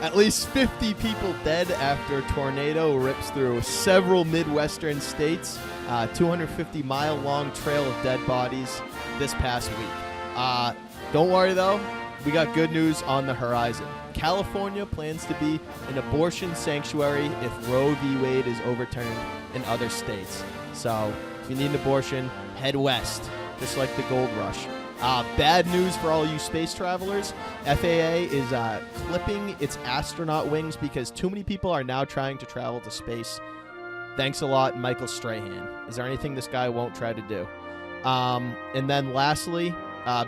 At least 50 people dead after a tornado rips through several Midwestern states. 250-mile-long trail of dead bodies this past week. Don't worry, though. We got good news on the horizon. California plans to be an abortion sanctuary if Roe v. Wade is overturned in other states. So if you need an abortion, head west, just like the gold rush. Bad news for all you space travelers. FAA is clipping its astronaut wings because too many people are now trying to travel to space. Thanks a lot, Michael Strahan. Is there anything this guy won't try to do? And then lastly,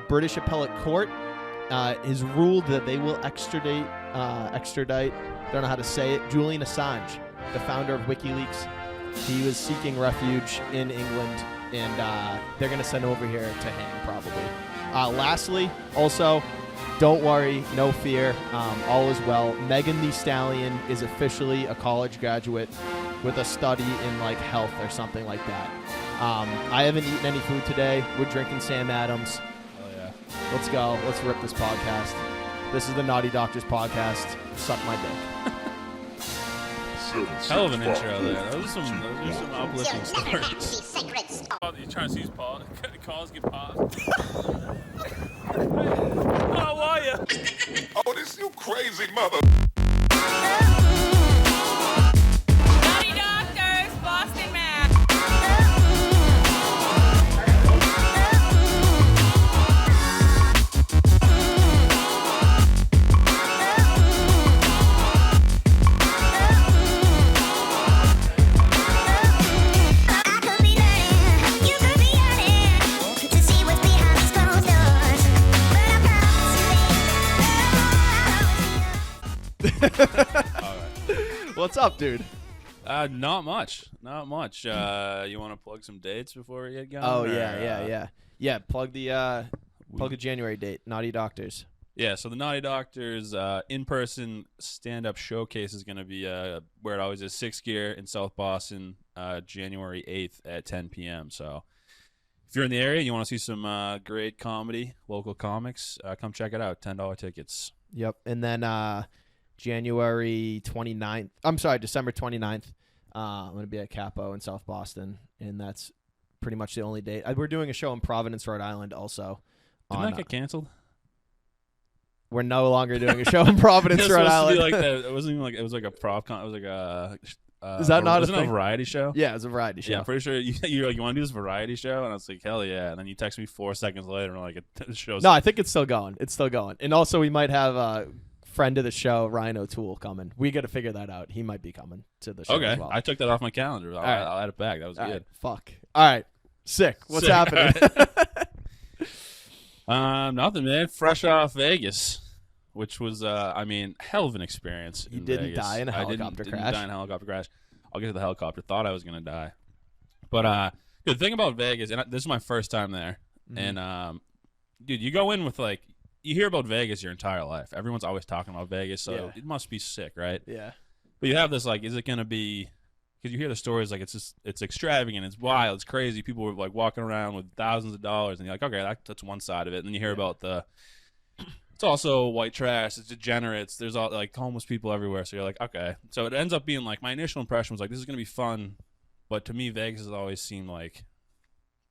British appellate court has ruled that they will extradite, don't know how to say it, Julian Assange, the founder of WikiLeaks. He was seeking refuge in England, and they're going to send him over here to hang, probably. Lastly, also, don't worry, no fear, all is well. Megan Thee Stallion is officially a college graduate with a study in, like, health or something like that. I haven't eaten any food today. We're drinking Sam Adams. Oh, yeah. Let's go. Let's rip this podcast. This is the Naughty Doctors podcast. Suck my dick. Hell of an intro there. Those are some uplifting stories. You trying to see his paws? Calls get paused. How are you? Oh, this you crazy mother. Naughty Doctors, Boston, Mass. What's up, dude? Not much. You want to plug some dates before we get going? Oh, yeah. Plug the January date. Naughty Doctors. Yeah, so the Naughty Doctors in-person stand-up showcase is going to be where it always is, 6th Gear in South Boston, January 8th at 10 p.m. So if you're in the area, you want to see some great comedy, local comics, come check it out. $10 tickets. Yep. And then December 29th, I'm going to be at Capo in South Boston, and that's pretty much the only date. We're doing a show in Providence, Rhode Island also. Didn't that get canceled? We're no longer doing a show in Providence, Rhode Island. Like that. It wasn't even like it was like a prop con. It was like a. Is that not a variety show? Yeah, it was a variety show. Yeah, I'm pretty sure you're like, you want to do this variety show, and I was like, hell yeah. And then you text me 4 seconds later, and like the show's. No, I think it's still going. And also we might have a friend of the show, Ryan O'Toole, coming. We got to figure that out. He might be coming to the show as well. I took that off my calendar. I'll add it back. That was all good. Right, fuck. All right, sick. What's happening? Nothing, man. Fresh off Vegas. Which was, hell of an experience. You didn't Vegas. die in a helicopter crash. Didn't die in a helicopter crash. I'll get to the helicopter. Thought I was going to die. But the thing about Vegas, and this is my first time there, and, dude, you go in with, like, you hear about Vegas your entire life. Everyone's always talking about Vegas, so it must be sick, right? Yeah. But you have this, like, is it going to be, because you hear the stories, like, it's extravagant, it's wild, it's crazy. People were, like, walking around with thousands of dollars, and you're like, okay, that's one side of it. And then you hear about it's also white trash. It's degenerates. There's all like homeless people everywhere. So you're like, okay. So it ends up being like my initial impression was like, this is gonna be fun, but to me, Vegas has always seemed like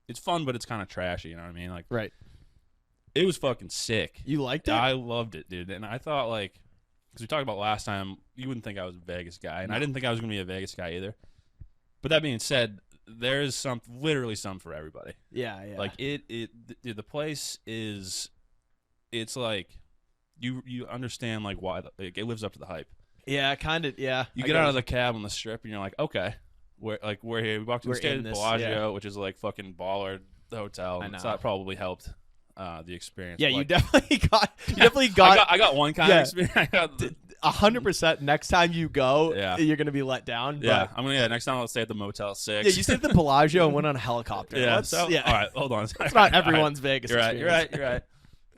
it's fun, but it's kind of trashy. You know what I mean? Like, right. It was fucking sick. You liked it? I loved it, dude. And I thought like, because we talked about last time, you wouldn't think I was a Vegas guy, and I didn't think I was gonna be a Vegas guy either. But that being said, there is literally some for everybody. Yeah. Like the place is. It's like you understand like why it lives up to the hype. Yeah, kind of. Yeah, you get out of the cab on the strip and you're like, okay, we're here. We walked to the State of Bellagio, which is like fucking baller hotel. So that probably helped the experience. Yeah, but, you definitely got. I got one kind of experience. I got 100%. Next time you go, you're gonna be let down. Yeah, I'm gonna. Next time I'll stay at the Motel 6. Yeah, you stayed at the Bellagio and went on a helicopter. Yeah. All right, hold on. It's not everyone's Vegas. You're experience. right. You're right.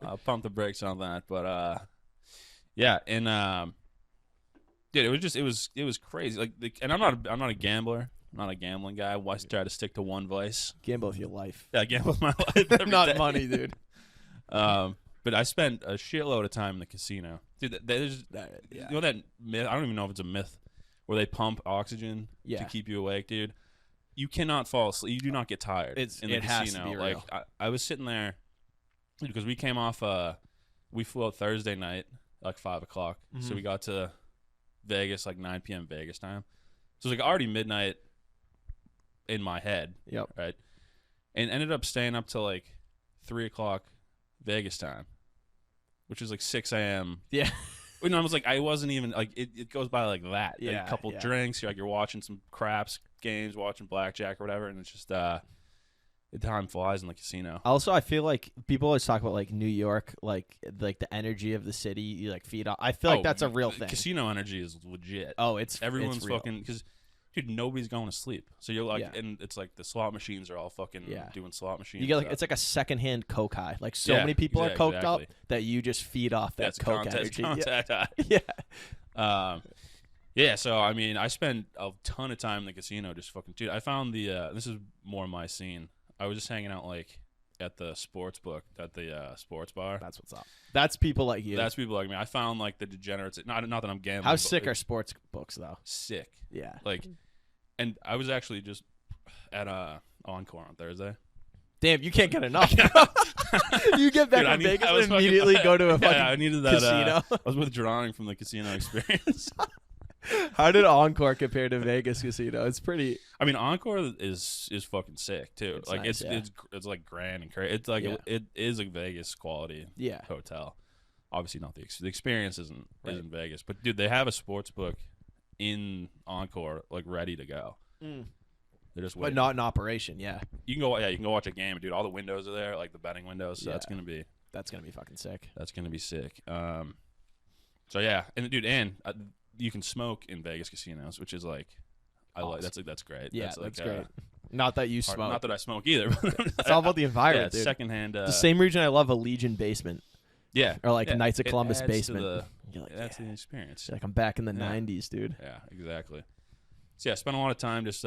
I'll pump the brakes on that, but yeah, and dude, it was crazy. Like, and I'm not a gambler. I'm not a gambling guy. I try to stick to one vice. Gamble with your life. Yeah, gamble with my life. Not money, dude. But But I spent a shitload of time in the casino, dude. There's you know that myth. I don't even know if it's a myth where they pump oxygen to keep you awake, dude. You cannot fall asleep. You do not get tired in the casino. Has to be real. Like I was sitting there because we came off. We flew out Thursday night, like 5 o'clock. Mm-hmm. So we got to Vegas like 9 p.m. Vegas time. So it was like already midnight in my head. Yep. Right. And ended up staying up till like 3 o'clock Vegas time, which is like 6 a.m. Yeah. You know, I was like, I wasn't even like it goes by like that. Yeah. Like a couple drinks, you're watching some craps games, watching blackjack or whatever, and it's just the time flies in the casino. Also, I feel like people always talk about like New York, like the energy of the city. You like feed off. I feel like that's a real thing. Casino energy is legit. Oh, everyone's fucking because. Dude, nobody's going to sleep. So you're like, and it's like the slot machines are all fucking doing slot machines. You get like it's like a secondhand coke high. Like many people are coked up that you just feed off that coke energy. Contact high. Yeah. So I mean, I spent a ton of time in the casino just fucking. Dude, I found this is more my scene. I was just hanging out like at the sports book at the sports bar. That's what's up. That's people like you. That's people like me. I found like the degenerates. Not that I'm gambling. How sick are sports books though? Sick. Yeah. Like. And I was actually just at Encore on Thursday. Damn, you can't get enough. You get back to Vegas and immediately go to a fucking I needed that, casino. I was withdrawing from the casino experience. How did Encore compare to Vegas casino? It's pretty. I mean, Encore is fucking sick too. It's like nice, it's like grand and crazy. It's like it is a Vegas quality hotel. Obviously, not the experience isn't Vegas, but dude, they have a sports book in Encore, like ready to go. They're just waiting. But not in operation. Yeah, you can go. Yeah, you can go watch a game, dude. All the windows are there, like the betting windows. So that's gonna be fucking sick. That's gonna be sick. So yeah, and dude, you can smoke in Vegas casinos, which is like, that's great. Yeah, that's great. Not that you smoke. Not that I smoke either. It's all about the environment, dude. Secondhand. The same reason I love a Legion basement. Yeah. Or like Knights of Columbus basement. You're like, that's the experience. You're like, I'm back in the 90s, dude. Yeah, exactly. So yeah, I spent a lot of time just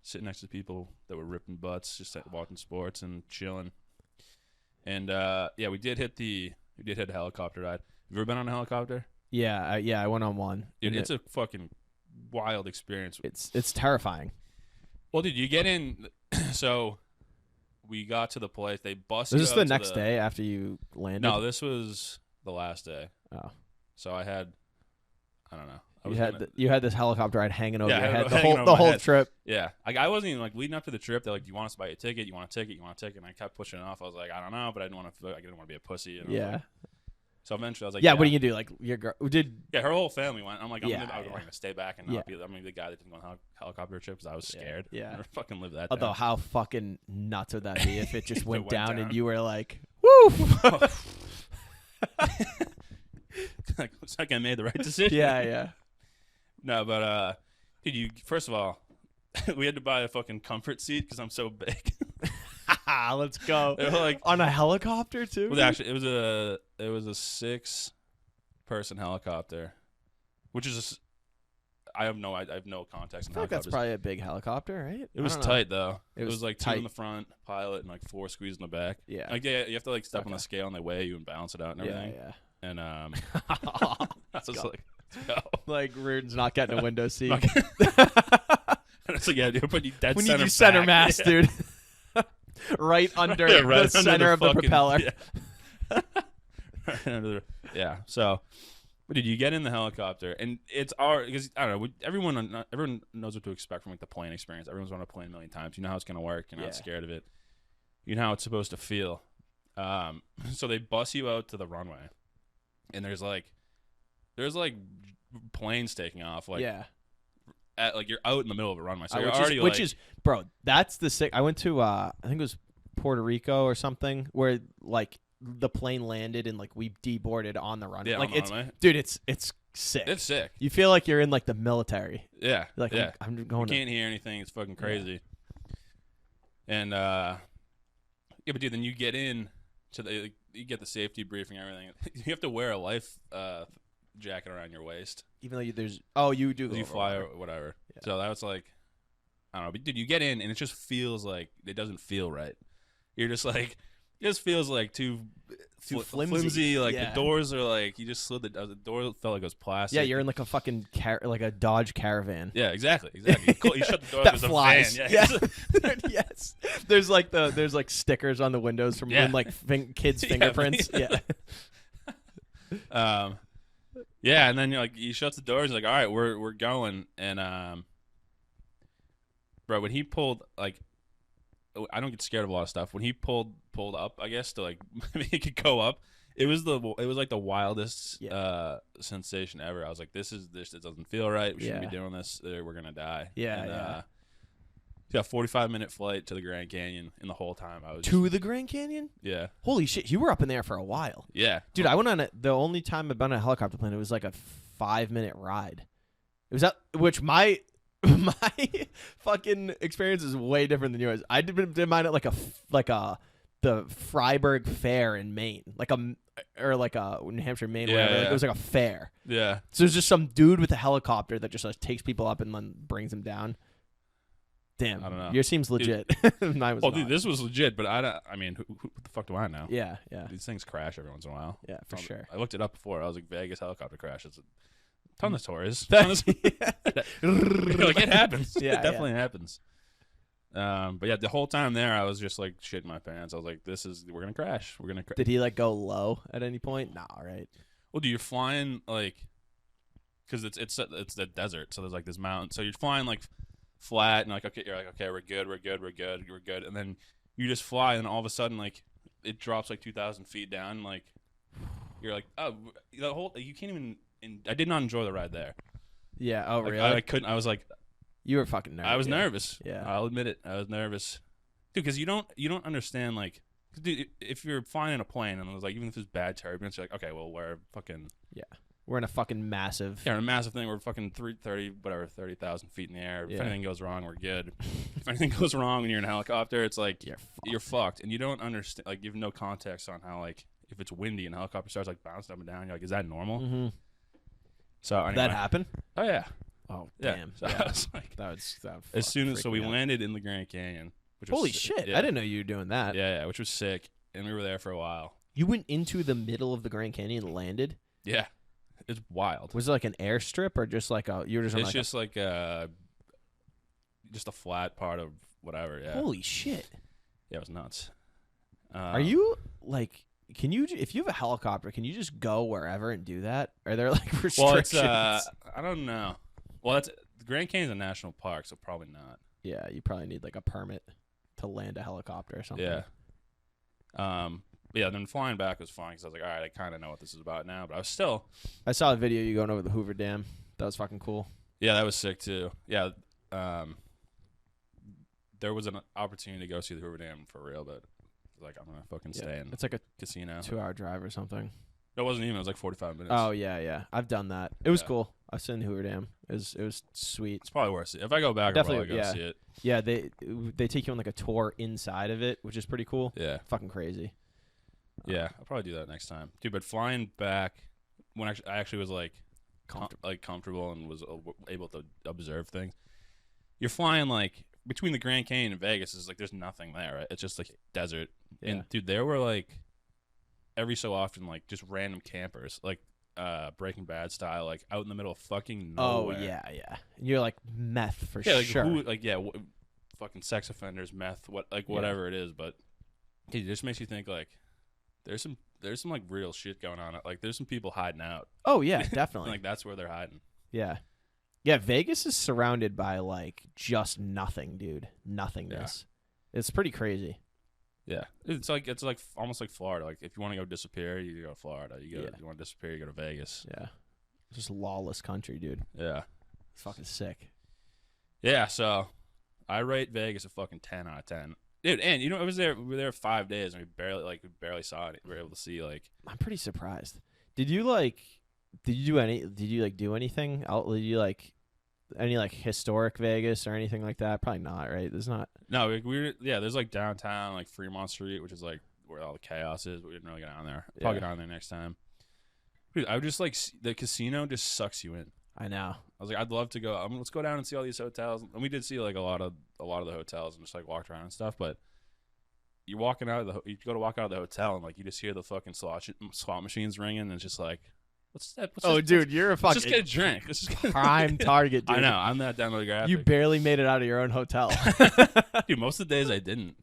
sitting next to people that were ripping butts, just watching sports and chilling. And we did hit a helicopter ride. Have you ever been on a helicopter? Yeah, I went on one. Dude, it's a fucking wild experience. It's terrifying. Well, dude, you get in. So we got to the place. They busted. Was this the next day after you landed? No, this was the last day. Oh, so I don't know. You had this helicopter ride hanging over your head the whole trip. Yeah, I wasn't even like leading up to the trip. They're like, "Do you want us to buy you a ticket? You want a ticket? You want a ticket?" And I kept pushing it off. I was like, "I don't know," but I didn't want to be a pussy. You know? Yeah. So eventually, I was like, "Yeah, what are you gonna do? Like your girl did?" Yeah, her whole family went. I'm like, I'm Yeah, gonna stay back and not be. I'm gonna be the guy that didn't go on helicopter trip because I was scared. Yeah. I never fucking lived that. Although, down. how fucking nuts would that be if it just went down and you were like, "Woo!" Looks like I made the right decision. Yeah. No, but dude, first of all, we had to buy a fucking comfort seat because I'm so big. Let's go. They were like on a helicopter too. Well, actually, it was a 6-person helicopter, which is I have no context. I feel like that's probably a big helicopter, right? It was tight though. It was like tight. 2 in the front, pilot, and like 4 squeezed in the back. Yeah. Like you have to like step on the scale and they weigh you and balance it out and everything. Yeah. And That's like, let's go. Like Reardon's not getting a window seat. It's like, yeah, dude, put you dead we center need you center back. mass, dude. Right under the center of the propeller. Yeah. So, but did you get in the helicopter? And it's because I don't know. Everyone knows what to expect from like the plane experience. Everyone's on a plane a million times. You know how it's gonna work. You're not scared of it. You know how it's supposed to feel. So they bus you out to the runway, and there's like planes taking off. Like you're out in the middle of a runway. So you're already bro. That's the sick. I went to I think it was Puerto Rico or something where like the plane landed and like we deboarded on the runway. Yeah, like it's dude, it's sick. It's sick. You feel like you're in like the military. Yeah. Like yeah. I'm going. You can't hear anything. It's fucking crazy. And but dude, then you get in to you get the safety briefing and everything. You have to wear a life jacket around your waist. Even though you do. You fly or whatever. Yeah. So that was like, I don't know. But dude, you get in and it just feels like it doesn't feel right. You're just like, it just feels like 2 too flimsy. Like Yeah. the doors are like you just slid the door felt like it was plastic. Yeah, you're in like a fucking like a Dodge Caravan. Yeah, exactly. You shut the door. That There's flies. a van. Yeah. Yes. There's like stickers on the windows from when like kids' fingerprints. Yeah. Yeah, and then you're like you shut the doors. Like, all right, we're going. And bro, when he pulled like, I don't get scared of a lot of stuff. When he pulled up, I guess to like make it go up, it was like the wildest sensation ever. I was like, this it doesn't feel right. We shouldn't be doing this. We're gonna die. Yeah, and, yeah. 45-minute flight to the Grand Canyon, and the whole time I was To the Grand Canyon? Yeah. Holy shit, you were up in there for a while. Yeah. Dude, I went on the only time I've been on a helicopter plane, it was like a 5-minute ride. It was which my fucking experience is way different than yours. I did mine at the Freiburg Fair in Maine, or New Hampshire, Maine, whatever. Like, it was like a fair. Yeah. So there's just some dude with a helicopter that just like, takes people up and then brings them down. Damn, I don't know. Yours seems legit. Mine was Well, not. dude, this was legit, but I mean, what the fuck do I know? Yeah. These things crash every once in a while. Yeah, for sure. I looked it up before. I was like, Vegas helicopter crash. It's a ton of stories. Yeah. Like, it happens. Yeah, it definitely happens. But yeah, the whole time there, I was just like shitting my pants. I was like, we're going to crash. We're going to crash. Did he like go low at any point? Nah, right. Well, dude, you're flying like, because it's the desert. So there's like this mountain. So you're flying like flat and like, okay, you're like, okay, we're good. And then you just fly and all of a sudden like it drops like 2,000 feet down. Like you're like, oh, you can't even, I did not enjoy the ride there. Yeah. Oh, Like, really? I couldn't, I was like, You were fucking nervous. I was nervous. Yeah. I'll admit it. I was nervous. Dude, because you don't understand, like, dude, if you're flying in a plane and it was like, even if there's bad turbulence, you're like, okay, well, we're fucking. Yeah. We're in a fucking massive. Yeah, a massive thing. We're fucking 30,000 feet in the air. If Yeah. anything goes wrong, we're good. If anything goes wrong when you're in a helicopter, it's like, you're fucked. And you don't understand, like, you have no context on how, like, if it's windy and the helicopter starts, like, bouncing up and down, you're like, is that normal? Mm-hmm. So, anyway. That happened? Oh, yeah. Oh, Yeah. damn. So I was like, that as soon as, freaked so we me out. landed in the Grand Canyon. Which was Holy sick. shit. Yeah. I didn't know you were doing that. Yeah, which was sick. And we were there for a while. You went into the middle of the Grand Canyon and landed? Yeah. It's wild. Was it like an airstrip or just like you were just on It's like just like just a flat part of whatever, yeah. Holy shit. Yeah, it was nuts. Are you like can you if you have a helicopter, can you just go wherever and do that? Are there like restrictions? Well, it's I don't know. Well, the Grand Canyon's a national park, so probably not. Yeah, you probably need like a permit to land a helicopter or something. Yeah. Yeah, then flying back was fine because I was like, all right, I kind of know what this is about now. But I was still. I saw a video you going over the Hoover Dam. That was fucking cool. Yeah, that was sick too. Yeah. There was an opportunity to go see the Hoover Dam for real, but like I'm gonna fucking stay in. It's like a casino. 2-hour drive or something. It wasn't even. It was like 45 minutes. Oh yeah. I've done that. It was Yeah. cool. I've seen the Hoover Dam. It was sweet. It's probably worth it. If I go back, Definitely, I'll probably go see it. Yeah, they take you on like a tour inside of it, which is pretty cool. Yeah. Fucking crazy. Yeah, I'll probably do that next time, dude. But flying back, when I actually was like, comfortable and was able to observe things. You're flying like between the Grand Canyon and Vegas is like there's nothing there. Right? It's just like desert. Yeah. And dude, there were like every so often like just random campers, like Breaking Bad style, like out in the middle of fucking nowhere. Oh yeah. And you're like meth for Yeah, like sure. fucking sex offenders, meth, whatever it is. But dude, it just makes you think like. There's some like real shit going on. Like there's some people hiding out. Oh yeah, definitely. Like that's where they're hiding. Yeah, Vegas is surrounded by like just nothing, dude. Nothingness. Yeah. It's pretty crazy. Yeah, it's like almost like Florida. Like if you want to go disappear, you go to Florida. You want to disappear, you go to Vegas. Yeah, it's just lawless country, dude. Yeah, it's fucking sick. Yeah, so I rate Vegas a fucking 10 out of 10. Dude, and we were there 5 days and we barely saw it. We were able to see like. I'm pretty surprised. Did you do anything? Did you like any like historic Vegas or anything like that? Probably not, right? There's not. No, there's like downtown, like Fremont Street, which is like where all the chaos is, but we didn't really get on there. Probably get on there next time. Dude, I would just like the casino just sucks you in. I know. I was like, I'd love to go. Let's go down and see all these hotels. And we did see like a lot of the hotels and just like walked around and stuff. But you're walking out of you go to walk out of the hotel and like you just hear the fucking slot machines ringing and it's just like, what's that? Dude, you're a let's fucking just get a drink. Let's just get prime target, dude. I know. I'm that demographic. You barely made it out of your own hotel. Dude, most of the days I didn't.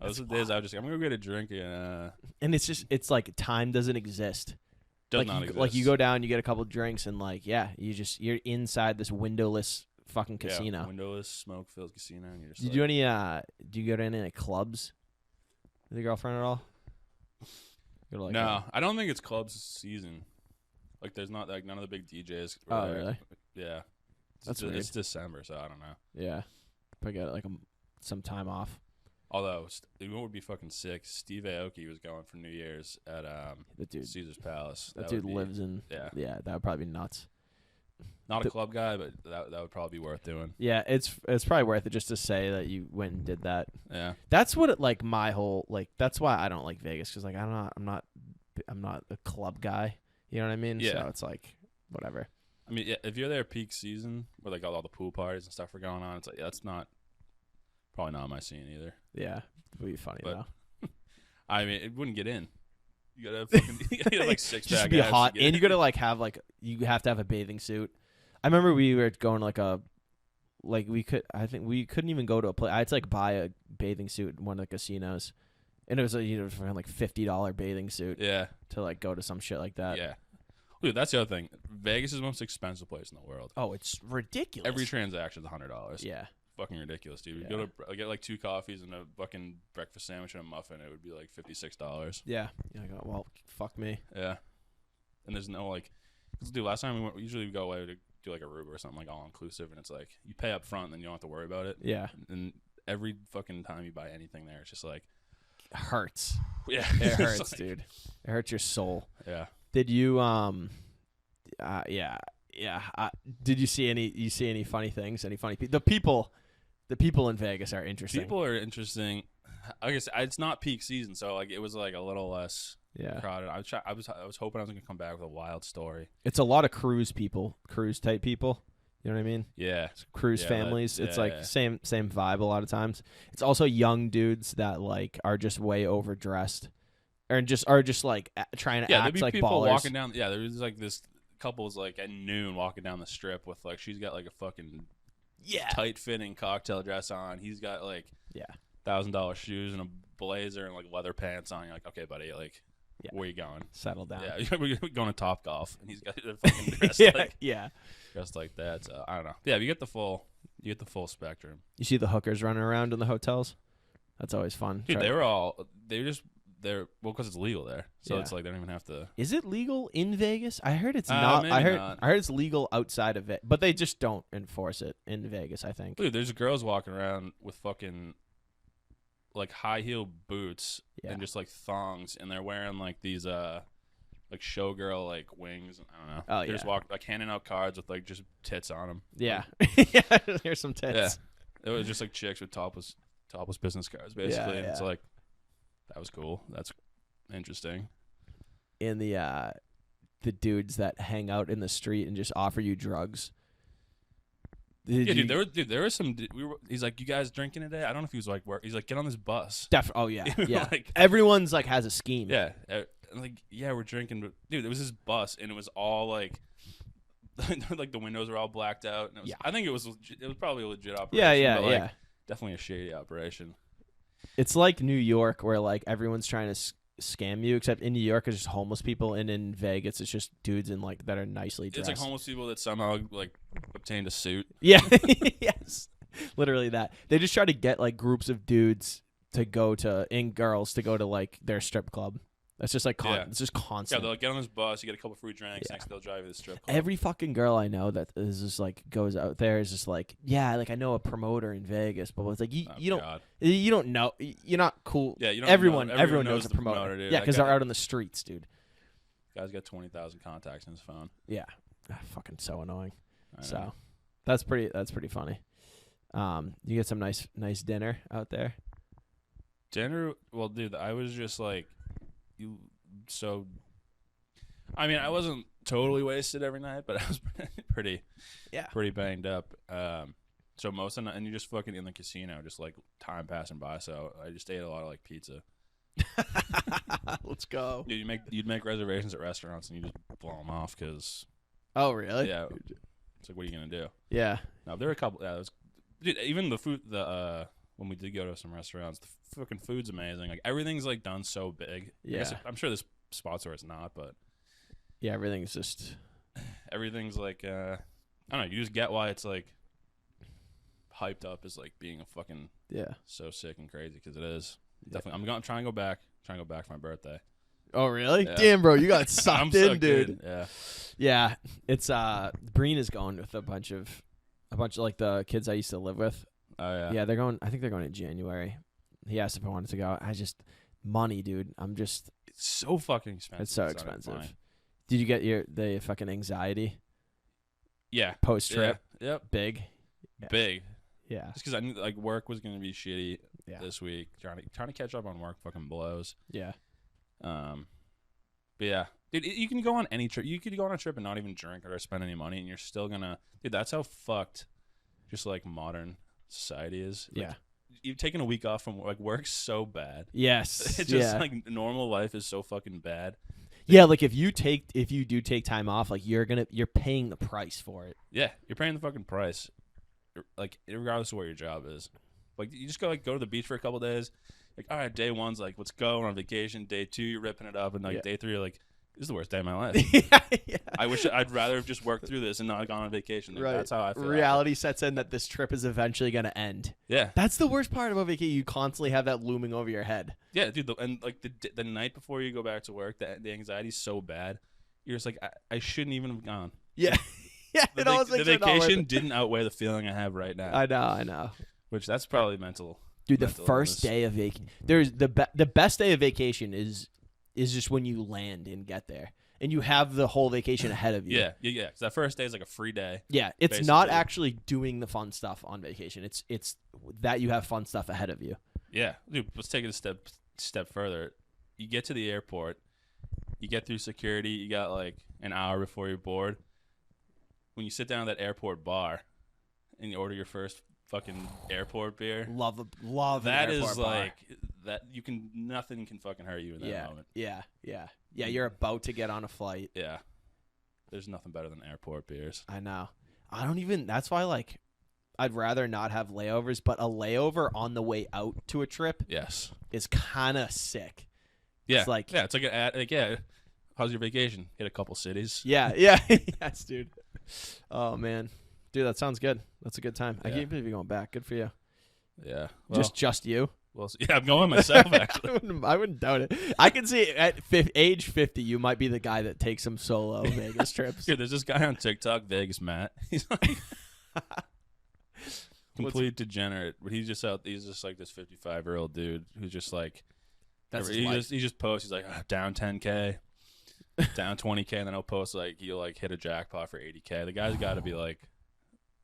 Most of the days I was just, I'm going to go get a drink. And it's like time doesn't exist. Does not exist. Like you go down, you get a couple drinks, and like, yeah, you're inside this windowless fucking casino. Yeah, windowless, smoke-filled casino. And you're just Do you do any, do you go to any clubs with your girlfriend at all? Go to, like, no, I don't think it's clubs season. Like, there's not, like, none of the big DJs. Oh, really? Yeah. That's weird. It's December, so I don't know. Yeah. Probably got like some time off. Although, you know what would be fucking sick? Steve Aoki was going for New Year's at The dude, Caesar's Palace. That dude lives in. Yeah, that would probably be nuts. Not a club guy, but that would probably be worth doing. Yeah, it's probably worth it just to say that you went and did that. Yeah, that's what it like. My whole like that's why I don't like Vegas because like I'm not a club guy. You know what I mean? Yeah. So it's like whatever. I mean, yeah, if you're there peak season where like all the pool parties and stuff are going on, it's like that's not probably not my scene either. Yeah, it would be funny though. I mean, it wouldn't get in. You gotta have like six pack. Just be hot, and you gotta like have like you have to have a bathing suit. I remember we were going to I think we couldn't even go to a place. I had to like buy a bathing suit in one of the casinos, and it was for like $50 bathing suit. Yeah, to like go to some shit like that. Yeah, dude, that's the other thing. Vegas is the most expensive place in the world. Oh, it's ridiculous. Every transaction is $100. Yeah. Fucking ridiculous, dude. You go to get like 2 coffees and a fucking breakfast sandwich and a muffin. It would be like $56. Yeah. Well, fuck me. Yeah. And there's no like, dude. Last time we usually go away to do like Aruba or something like all inclusive, and it's like you pay up front and then you don't have to worry about it. Yeah. And every fucking time you buy anything there, it's just like it hurts. Yeah. It hurts, dude. It hurts your soul. Yeah. Did you did you see any funny things? Any funny people? The people in Vegas are interesting. People are interesting. I guess it's not peak season, so like it was like a little less crowded. I was hoping I was gonna come back with a wild story. It's a lot of cruise type people. You know what I mean? Yeah. Cruise families. It's like same vibe a lot of times. It's also young dudes that like are just way overdressed, or are just like trying to act like people ballers. Walking down. Yeah, there was like this couple was like at noon walking down the strip with like she's got like a fucking tight fitting cocktail dress on. He's got like $1,000 shoes and a blazer and like leather pants on. You're like, okay, buddy, like where you going? Settle down. Yeah, we're going to Top Golf, and he's got a fucking dress dressed like that. So I don't know. Yeah, you get the full spectrum. You see the hookers running around in the hotels. That's always fun. Dude, they're because it's legal there, so it's like they don't even have to. Is it legal in Vegas? I heard it's not. I heard it's legal outside of it, but they just don't enforce it in Vegas. I think. Dude, there's girls walking around with fucking like high heel boots and just like thongs, and they're wearing like these like showgirl like wings. I don't know. Oh, They're just walking like handing out cards with like just tits on them. Yeah, here's some tits. Yeah, it was just like chicks with topless business cards basically. And it's like. That was cool. That's interesting. And the dudes that hang out in the street and just offer you drugs. Dude, there was some. He's like, "You guys drinking today?" I don't know if he was like, he's like, "Get on this bus." Oh yeah, yeah. Like, everyone's like has a scheme. Yeah, like we're drinking, but dude, it was this bus, and it was all like, like the windows were all blacked out. And it was, I think it was probably a legit operation. Yeah. Definitely a shady operation. It's like New York, where like everyone's trying to scam you, except in New York it's just homeless people, and in Vegas it's just dudes in like that are nicely dressed. It's like homeless people that somehow like obtained a suit. Yeah, yes, literally that. They just try to get like groups of dudes to go to girls to go to like their strip club. That's just like it's just constant. Yeah, they'll like, get on this bus, you get a couple free drinks, next they'll drive you to the strip club. Every fucking girl I know that is just like goes out there is just like, like I know a promoter in Vegas, but it's like you don't know, you're not cool. Yeah, you don't everyone knows a the promoter. Dude. Yeah, because they're out on the streets, dude. Guy's got 20,000 contacts in his phone. Yeah, fucking so annoying. So that's pretty funny. You get some nice dinner out there. Dinner, well, dude, I was just like. I mean, I wasn't totally wasted every night, but I was pretty banged up. So most of the night, and you're just fucking in the casino, just like time passing by. So I just ate a lot of like pizza. Let's go. Dude, you'd make reservations at restaurants and you just blow them off because Oh, really? yeah, it's like what are you gonna do? Yeah. No, there were a couple. Yeah, dude, even the food. When we did go to some restaurants, the fucking food's amazing. Like everything's like done so big. Yeah. I guess I'm sure there's spots where it's not, but Yeah, everything's just. everything's like I don't know. You just get why it's like hyped up as like being a fucking Yeah. so sick and crazy because it is. Definitely, I'm trying to go back. Trying to go back for my birthday. Oh, really? Yeah. Damn, bro, you got I'm sucked so in, dude. good. Yeah. Yeah, it's Breen is going with a bunch of like the kids I used to live with. Oh yeah. Yeah, they're going. I think they're going in January. He asked if I wanted to go. I just money, dude. It's so fucking expensive. It's so not expensive. fine. Did you get the fucking anxiety Yeah. post trip? Yeah. Yep. Big. Yeah. Big. Yeah. Just because I knew like work was gonna be shitty Yeah. this week. Trying to catch up on work fucking blows. Yeah. But yeah, dude, you can go on any trip. You could go on a trip and not even drink or spend any money, and you're still gonna. Dude, that's how fucked, just like modern society is. Like, Yeah. you've taken a week off from like work's so bad. Yes. It's just yeah. like normal life is so fucking bad. Yeah, like if you do take time off, like you're paying the price for it. Yeah, you're paying the fucking price, like regardless of what your job is. Like you just go to the beach for a couple days. Like all right, day one's like let's go, we're on vacation. Day two, you're ripping it up, and like day three, you're like this is the worst day of my life. Yeah. I'd rather have just worked through this and not gone on vacation. Like, Right. That's how I feel. Reality sets in that this trip is eventually going to end. Yeah. That's the worst part about vacation. You constantly have that looming over your head. Yeah, dude. And like the night before you go back to work, the anxiety's so bad. You're just like, I shouldn't even have gone. Yeah. Yeah. The vacation didn't outweigh the feeling I have right now. I know. Which that's probably mental. Dude, the mental first illness. day of vacation, there's the best day of vacation is just when you land and get there, and you have the whole vacation ahead of you. Yeah. 'Cause that first day is like a free day. Yeah, it's not basically. actually doing the fun stuff on vacation. It's that you have fun stuff ahead of you. Yeah, dude. Let's take it a step further. You get to the airport, you get through security. You got like an hour before you're bored. When you sit down at that airport bar, and you order your first fucking airport beer. Love That an is airport bar. like that. Nothing can fucking hurt you in that moment. Yeah. You're about to get on a flight. Yeah, there's nothing better than airport beers. I know. I don't even. That's why like, I'd rather not have layovers. But a layover on the way out to a trip Yes. is kind of sick. Yeah. It's like it's like an ad. Like yeah, how's your vacation? Hit a couple cities. yeah, yes, dude. Oh man, dude, that sounds good. That's a good time. I Yeah. can't believe you're going back. Good for you. Yeah. Well, Just you. well, yeah, I'm going myself actually. I wouldn't doubt it. I can see at age 50, you might be the guy that takes some solo Vegas trips. Dude, there's this guy on TikTok, Vegas Matt. He's like complete degenerate, but he's just like this 55-year-old dude who's just like That's his he life. just posts. He's like down 10K, down 20K, and then he'll post like he'll like hit a jackpot for 80K. The guy's got to be like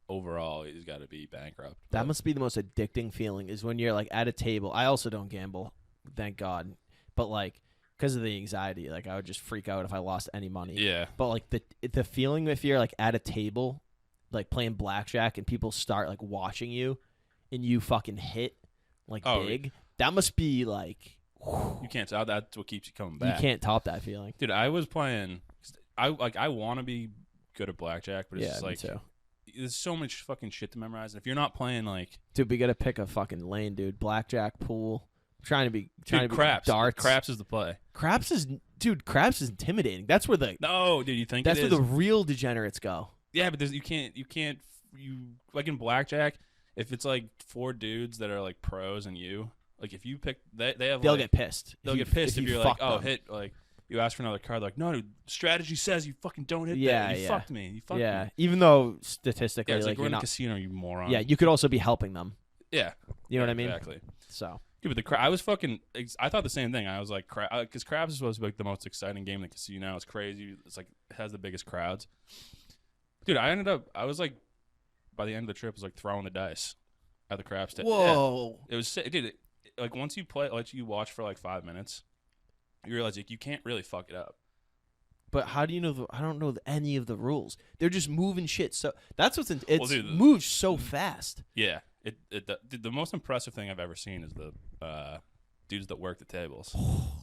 overall, he's got to be bankrupt. That But- must be the most addicting feeling is when you're like at a table. I also don't gamble, thank God. But like because of the anxiety, like I would just freak out if I lost any money. yeah. But like the feeling if you're like at a table, like playing blackjack and people start like watching you and you fucking hit like Oh, big, that must be like You can't tell. That's what keeps you coming back. you can't top that feeling. Dude, I was playing. I want to be good at blackjack, but it's Yeah, just me like too. there's so much fucking shit to memorize. And if you're not playing like Dude, we gotta pick a fucking lane, dude. Blackjack, pool. I'm trying to be craps, darts. craps is the play. Craps is intimidating. That's where the No, dude, you think that's it where is? the real degenerates go. Yeah, but you can't like in blackjack. If it's like four dudes that are like pros and you like if you pick they have They'll like, get pissed. they'll if get you- pissed if you you're like fuck them. hit like you ask for another card like no dude strategy says you fucking don't hit Yeah, that you yeah. fucked me you fucked Yeah, me. even though statistically, Yeah, it's like, like we're you're in a not. casino, you moron. Yeah, you could also be helping them. yeah, You know what I mean? Exactly. So Dude, but I was fucking. I thought the same thing. I was like, because craps is supposed to be like the most exciting game in the casino. It's crazy. It's like it has the biggest crowds. Dude, I was like, by the end of the trip, I was like throwing the dice at the craps. whoa, Yeah. It was sick. Dude. Like once you play, like you watch for like 5 minutes, you realize like you can't really fuck it up. But how do you know? I don't know any of the rules. They're just moving shit. So that's what's it's dude, moves so fast. Yeah. The most impressive thing I've ever seen is the dudes that work the tables.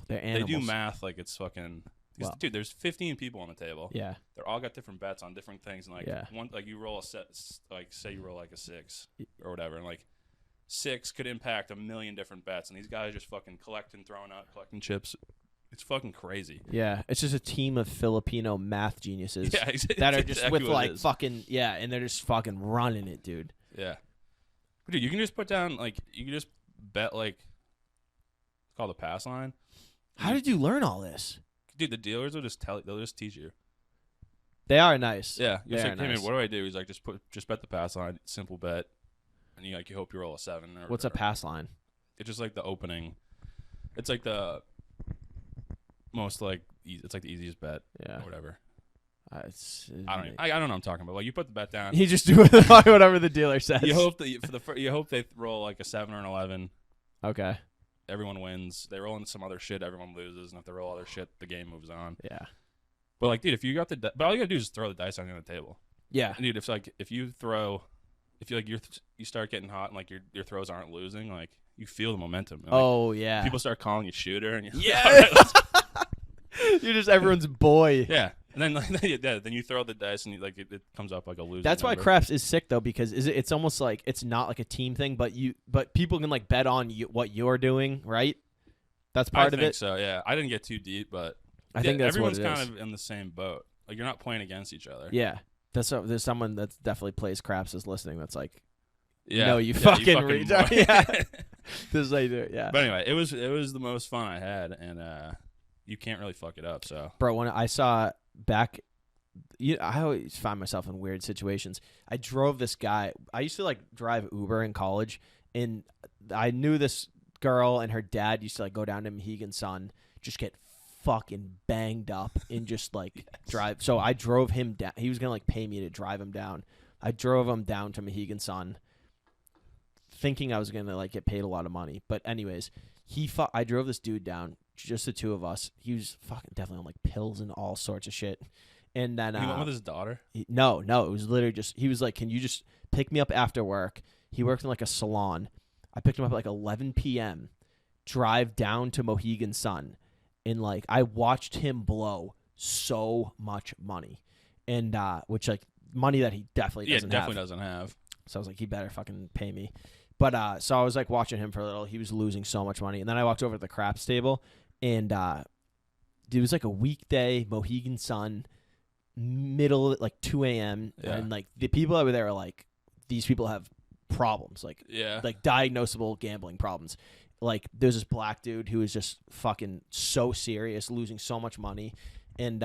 They're They animals. do math like it's fucking. Wow. Dude, there's 15 people on the table. Yeah. They're all got different bets on different things, and like Yeah. one, like you roll a set, like say you roll like a 6 or whatever, and like 6 could impact a million different bets, and these guys just fucking collecting chips. It's fucking crazy. Yeah, it's just a team of Filipino math geniuses Yeah, that are just exactly with what it like is. fucking and they're just fucking running it, dude. Yeah, but dude, you can just put down like you can just bet like it's called the pass line. How did you learn all this? Dude, the dealers will just they'll just teach you. They are nice. Yeah, you're They like, are hey man, nice. what do I do? He's like, just bet the pass line, simple bet, and you hope you roll a 7. Or, What's a pass line? It's just like the opening. It's like the most like it's like the easiest bet. Yeah. Or whatever. I I don't know what I'm talking about. Like you put the bet down. You just do whatever the dealer says. You hope that you hope they roll like a 7 or an 11. Okay. Everyone wins. They roll into some other shit. Everyone loses, and if they roll other shit, the game moves on. Yeah. But like, dude, if you got but all you gotta do is throw the dice on the table. Yeah. And dude, if you start getting hot and like your throws aren't losing, like you feel the momentum. And, like, Oh yeah. people start calling you shooter, and you're Yeah. like, all right, let's You're just everyone's boy. yeah, and then like then you throw the dice and it comes up like a loser. That's why number. craps is sick though, because it's almost like it's not like a team thing, but people can like bet on what you're doing, right? That's part I of think it. so. Yeah, I didn't get too deep, but I think that's what everyone's it is. kind of in the same boat. Like you're not playing against each other. Yeah, there's someone that definitely plays craps is listening. That's like, Yeah. no, you Yeah, fucking moron. retard. Yeah, this is how you do it. Yeah, But anyway, it was the most fun I had, and you can't really fuck it up. So bro, when I saw back, I always find myself in weird situations. I drove this guy. I used to like drive Uber in college, and I knew this girl and her dad used to like go down to Mohegan Sun, just get fucking banged up and just like drive. So I drove him down. He was gonna like pay me to drive him down. I drove him down to Mohegan Sun, thinking I was gonna like get paid a lot of money. But anyways, I drove this dude down, just the two of us. He was fucking definitely on like pills and all sorts of shit. And then he went with his daughter. no, it was literally just he was like, "Can you just pick me up after work?" He worked in like a salon. I picked him up at like 11 p.m. Drive down to Mohegan Sun, and like I watched him blow so much money, and which like money that he definitely doesn't have. Doesn't have. So I was like, he better fucking pay me. But so I was like watching him for a little. He was losing so much money, and then I walked over to the craps table, and it was like a weekday, Mohegan Sun, middle at like 2 a.m. Yeah. And like the people that were there were like, these people have problems, like diagnosable gambling problems. Like there's this black dude who was just fucking so serious, losing so much money, and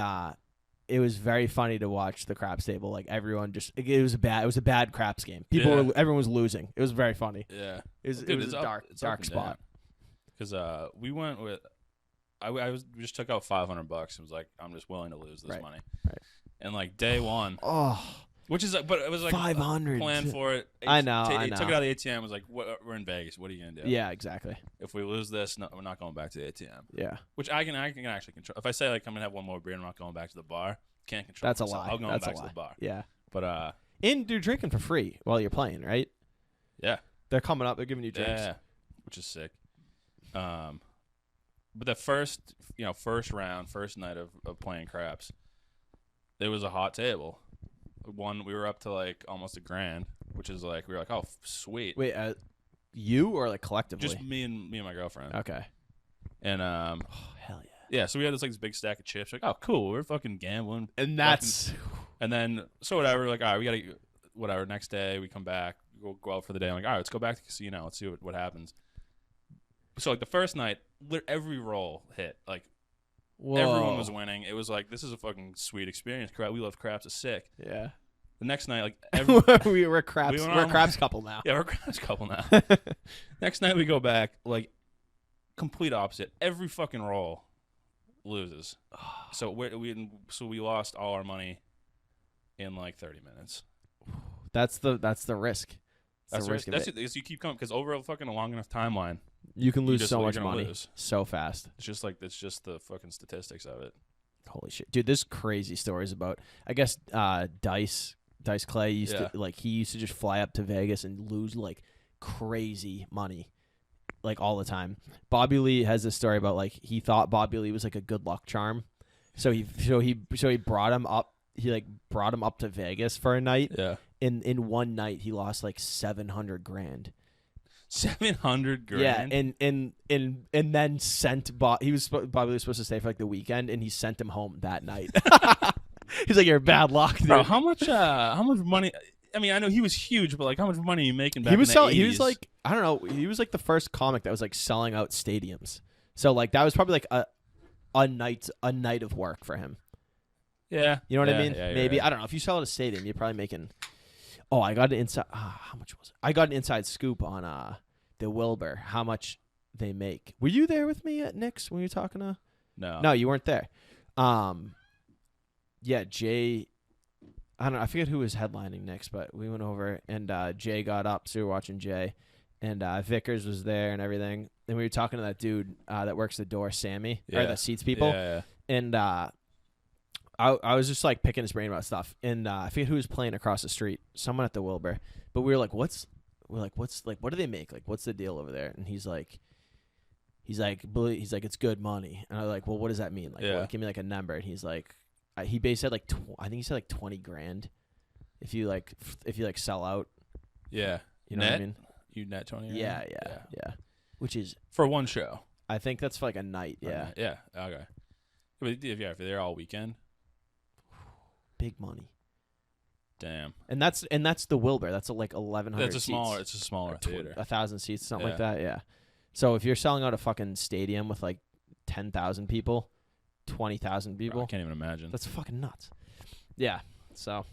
it was very funny to watch the craps table. Like everyone it was a bad craps game. Everyone was losing. It was very funny. Yeah. It was Dude, a dark spot. Because we went with, we just took out $500 and was like, I'm just willing to lose this money. Right. And like day one, Oh, which is, but it was like 500. plan for it. I know. Took it out of the ATM. Was like, we're in Vegas. What are you gonna do? Yeah, exactly. If we lose this, no, we're not going back to the ATM. Yeah, Which I can actually control. If I say like I'm gonna have one more beer, I'm not going back to the bar. Can't control. that's a myself. lie. I'll go That's back a lie. to the bar. Yeah, But and you're drinking for free while you're playing, right? yeah. They're coming up. They're giving you drinks. Yeah, which is sick. But the first round, first night of playing craps, there was a hot table. We were up to like almost $1,000, which is like we were like, oh sweet. Wait, you or like collectively? Just me and my girlfriend. Okay. And Oh, hell yeah. yeah, so we had this big stack of chips. Like, oh cool, we're fucking gambling. And that's And then so whatever, like, all right, we gotta whatever. Next day we come back, we'll go out for the day. I'm like, all right, let's go back to the casino. Let's see what happens. So like the first night, every roll hit. Like everyone was winning. It was like, this is a fucking sweet experience. We love craps. It's sick. Yeah. The next night, like we're a craps. we went We're a on- craps couple now. yeah, we're a craps couple now. Next night we go back, like complete opposite. Every fucking roll loses. So we lost all our money in like 30 minutes. That's the risk. That's the risk of that's it. it. You keep coming because over a fucking long enough timeline, You can lose just- so you're much gonna money lose. so fast. it's just the fucking statistics of it. Holy shit, dude! There's crazy stories about. I guess Dice Clay used to he used to just fly up to Vegas and lose like crazy money, like all the time. Bobby Lee has this story about like he thought Bobby Lee was like a good luck charm, so he brought him up. He brought him up to Vegas for a night. Yeah. In one night he lost like $700,000. 700 grand. Yeah, and then sent Bobby was supposed to stay for like the weekend, and he sent him home that night. He's like, "You're bad luck, dude." Bro, how much money? I mean, I know he was huge, but like, how much money are you making back He was in the selling. 80s? He was like, I don't know. He was like the first comic that was like selling out stadiums. So like that was probably like a night of work for him. Yeah, you know what I mean? Yeah, maybe right. I don't know. If you sell at a stadium, you're probably making. Oh, I got an inside. How much was it? I got an inside scoop on the Wilbur. How much they make? Were you there with me at Nick's when you were talking to? No, you weren't there. Yeah, Jay. I don't know. I forget who was headlining Nick's, but we went over and Jay got up, so we were watching Jay, and Vickers was there and everything. And we were talking to that dude that works the door, Sammy, or that seats people. Yeah. And I was just like picking his brain about stuff, and I forget who was playing across the street, someone at the Wilbur. But we were like, what do they make? Like, what's the deal over there? And he's like, it's good money. And I was like, well, what does that mean? Like, what, give me like a number. And he's like, he basically said like, I think he said like $20,000 if you sell out. Yeah, you know what I mean? You net 20. Yeah. Which is for one show. I think that's for like a night. Yeah. Yeah. Okay. But if they're all weekend. Big money. Damn. And that's the Wilbur. That's like 1,100. It's a smaller theater. 1,000 seats, something like that. Yeah. So if you're selling out a fucking stadium with like 10,000 people, 20,000 people, Bro, I can't even imagine. That's fucking nuts. Yeah. So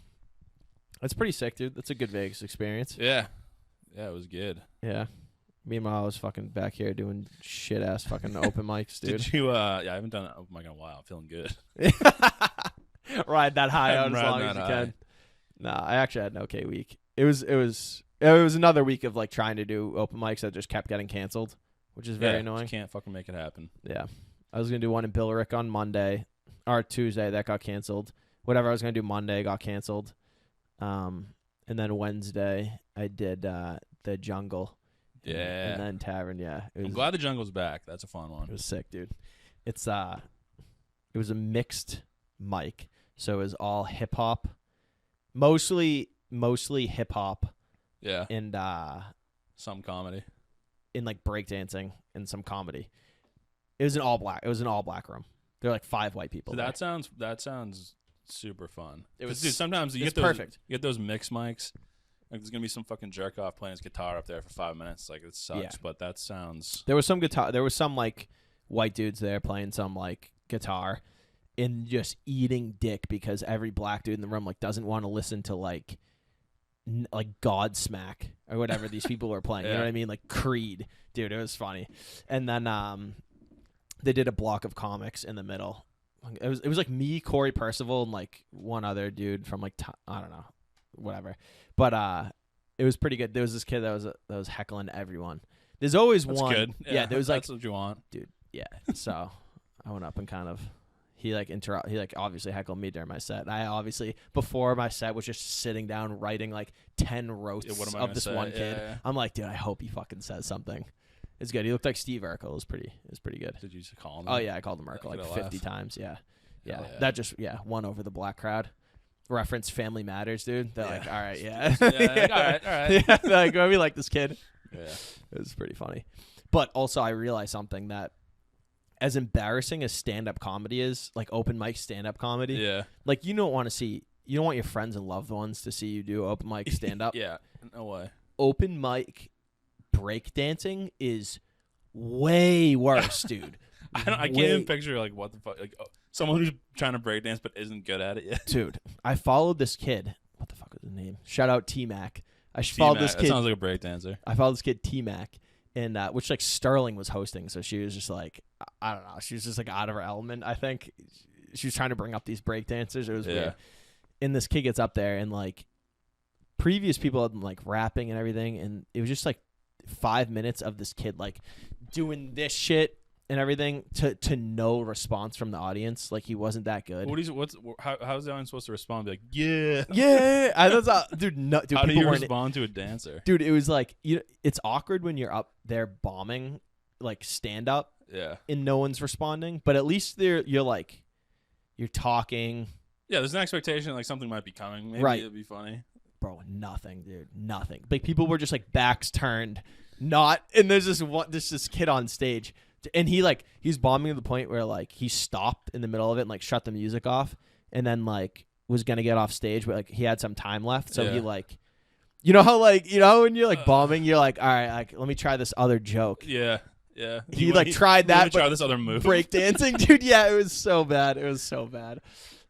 that's pretty sick, dude. That's a good Vegas experience. Yeah. Yeah, it was good. Yeah. Meanwhile, I was fucking back here doing shit ass fucking open mics, dude. Did you? Yeah, I haven't done an open mic in a while. I'm feeling good. Ride that high out as long as you can. No, I actually had an okay week. It was another week of like trying to do open mics that just kept getting canceled, which is very annoying. You can't fucking make it happen. Yeah, I was gonna do one in Billerick on Monday or Tuesday, that got canceled. Whatever I was gonna do Monday got canceled. And then Wednesday I did the Jungle. Yeah. And then Tavern. Yeah, I'm glad the Jungle's back. That's a fun one. It was sick, dude. It was a mixed mic. So it was all hip hop, mostly hip hop. Yeah. And some comedy. In like breakdancing and some comedy. It was an all black room. There were like 5 white people. So that sounds super fun. It was, dude, sometimes you get those mixed mics. Like there's gonna be some fucking jerk off playing his guitar up there for 5 minutes. Like it sucks, but that sounds. There was some guitar. There was some like white dudes there playing some like guitar. And just eating dick because every black dude in the room like doesn't want to listen to like Godsmack or whatever these people were playing. You know what I mean? Like Creed, dude. It was funny. And then they did a block of comics in the middle. It was like me, Corey Percival, and like one other dude from like I don't know, whatever. But it was pretty good. There was this kid that was heckling everyone. There's always one. Good. Yeah, there was like that's what you want, dude. Yeah. So I went up and kind of. He obviously heckled me during my set. I obviously before my set was just sitting down writing like 10 roasts of this one kid. Yeah. I'm like, dude, I hope he fucking says something. It's good. He looked like Steve Urkel. It was pretty good. Did you just call him? Oh yeah, I called him Urkel like 50 times. Yeah. That just won over the black crowd. Reference Family Matters, dude. They're like, all right, yeah. Like, all right. Yeah, they're like, we like this kid. Yeah, it was pretty funny. But also, I realized something that. As embarrassing as stand-up comedy is, like open mic stand-up comedy, like you don't want your friends and loved ones to see you do open mic stand-up. Yeah, no way. Open mic breakdancing is way worse, dude. I can't even picture like what the fuck, like someone who's trying to breakdance but isn't good at it yet. Dude, I followed this kid. What the fuck was his name? Shout out T-Mac. Followed this kid. That sounds like a breakdancer. I followed this kid T-Mac. And which like Sterling was hosting, so she was just like I don't know, she was just like out of her element. I think she was trying to bring up these break dancers. It was weird. And this kid gets up there, and like previous people had been like rapping and everything, and it was just like 5 minutes of this kid like doing this shit and everything to no response from the audience. Like he wasn't that good. How's the audience supposed to respond? Be like, yeah. Yeah, I thought, dude. No, dude. How do people you weren't- respond to a dancer? Dude, it was like it's awkward when you're up there bombing, like stand up, Yeah. and no one's responding. But at least you're talking. Yeah, there's an expectation like something might be coming. Maybe Right. it'd be funny. Bro, nothing, dude. Nothing. Like people were just like backs turned, and there's this kid on stage, and he's bombing to the point where like he stopped in the middle of it and like shut the music off, and then like was gonna get off stage, but like he had some time left, so he like, how when you're like bombing, you're like, all right, like let me try this other joke. Yeah. Yeah. He tried that, try but this other move. break dancing, dude. Yeah, it was so bad. It was so bad.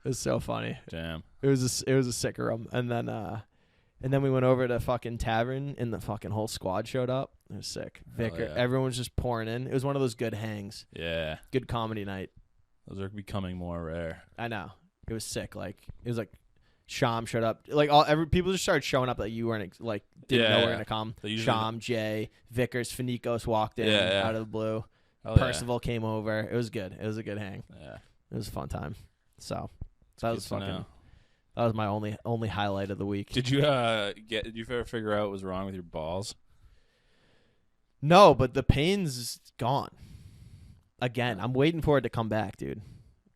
It was so funny. Damn. It was a sick room, and then we went over to fucking tavern, and the fucking whole squad showed up. It was sick. Vicar, yeah. everyone was just pouring in. It was one of those good hangs, Yeah. good comedy night. Those are becoming more rare. I know. It was sick. Like it was like Sham showed up. Like people just started showing up that you weren't didn't know were gonna come. Sham, Jay, Vickers, Finicos walked in out of the blue. Percival came over. It was good. It was a good hang. Yeah. It was a fun time. So that was Good to fucking. know. That was my only highlight of the week. Did you ever figure out what was wrong with your balls? No, but the pain's gone. Again, I'm waiting for it to come back, dude.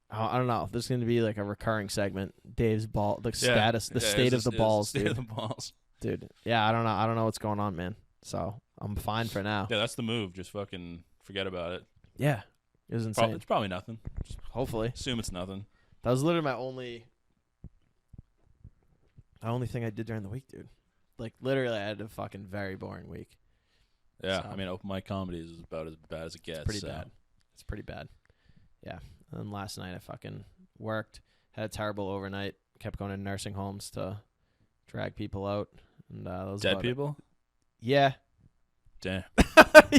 I don't know. There's going to be like a recurring segment. Dave's ball, the status, the state of the balls, state dude. of the balls. Dude, yeah, I don't know. I don't know what's going on, man. So I'm fine for now. Yeah, that's the move. Just fucking forget about it. Yeah, it was insane. It's probably nothing. Just Hopefully, assume it's nothing. that was literally my only thing I did during the week, dude. Like literally, I had a fucking very boring week. Yeah, So- I mean, open mic comedy is about as bad as it gets. Pretty bad. It's pretty bad. Yeah. And then last night I fucking worked, had a terrible overnight, kept going to nursing homes to drag people out. And that was Dead about it. people? Yeah. Damn.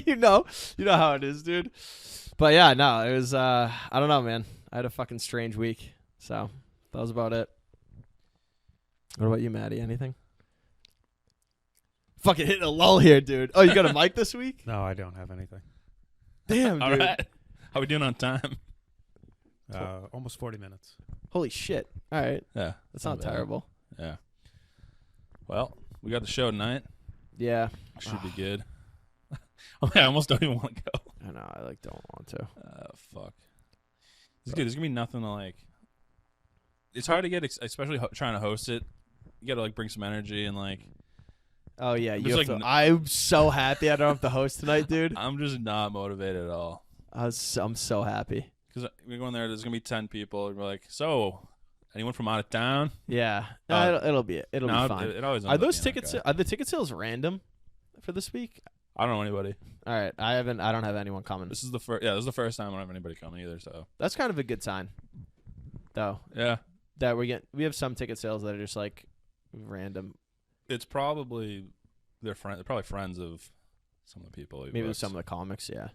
you know how it is, dude. But yeah, no, it was I don't know, man. I had a fucking strange week. So that was about it. What about you, Maddie? Anything? Fucking hitting a lull here, dude. Oh, you got a mic this week? No, I don't have anything. Damn, dude. All right. How we doing on time? Almost 40 minutes. Holy shit. All right. Yeah. That's not bad. terrible. Yeah. Well, we got the show tonight. Yeah. Should be good. Oh, I almost don't even want to go. I know. I don't want to. Fuck. It's good. There's gonna be nothing to like. It's hard to get, especially trying to host it. You gotta like bring some energy and like. Oh yeah, There's you have like to, I'm so happy I don't have to host tonight, dude. I'm just not motivated at all. I'm so happy. Because we're going there. There's gonna be 10 people. And we're like, so, anyone from out of town? Yeah, it'll be No, fine. It always ends Are up those being that tickets? guy. Are the ticket sales random for this week? I don't know anybody. All right, I don't have anyone coming. This is the first. Yeah, this is the first time I don't have anybody coming either. So That's kind of a good sign, though. yeah, That we have some ticket sales that are just like random. it's probably they're probably friends of some of the people. Maybe with some of the comics. Yeah.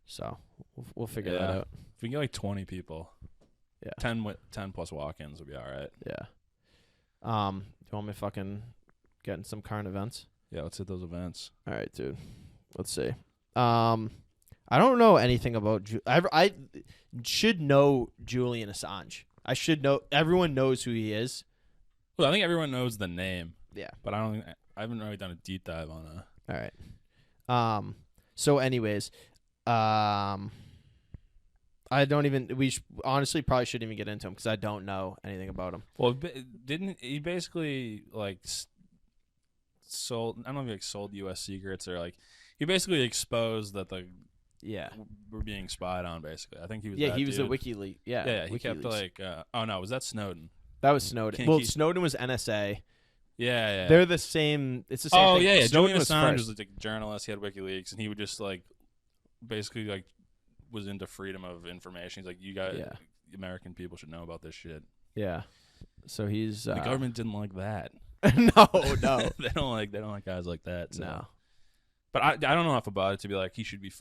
So we'll figure that out. If we can get like 20 people, Yeah. 10 plus walk-ins would be all right. Yeah. Do you want me to fucking get in some current events? Yeah, let's hit those events. All right, dude. Let's see. I don't know anything about. I should know Julian Assange. I should know. Everyone knows who he is. Well, I think everyone knows the name. Yeah. But I haven't really done a deep dive on All right. So, anyways, I don't even. We honestly probably shouldn't even get into him because I don't know anything about him. Well, didn't he basically like sold? I don't know if he like sold U.S. secrets or like he basically exposed that Yeah. we're being spied on. Basically, I think he was. Yeah, that he was a dude. WikiLeaks. Yeah. Yeah, he kept WikiLeaks. like. Oh no, was that Snowden? That was Snowden. Can't Well, keep- Snowden was NSA. Yeah. They're the same. It's the same. Oh thing. yeah. Snowden Julian was Assange first. was like a journalist. He had WikiLeaks, and he would just like basically like was into freedom of information. He's like, you guys, Yeah. American people should know about this shit. Yeah. So he's The government didn't like that. no. they don't like guys like that. So. No. But I don't know enough about it to be like he should be.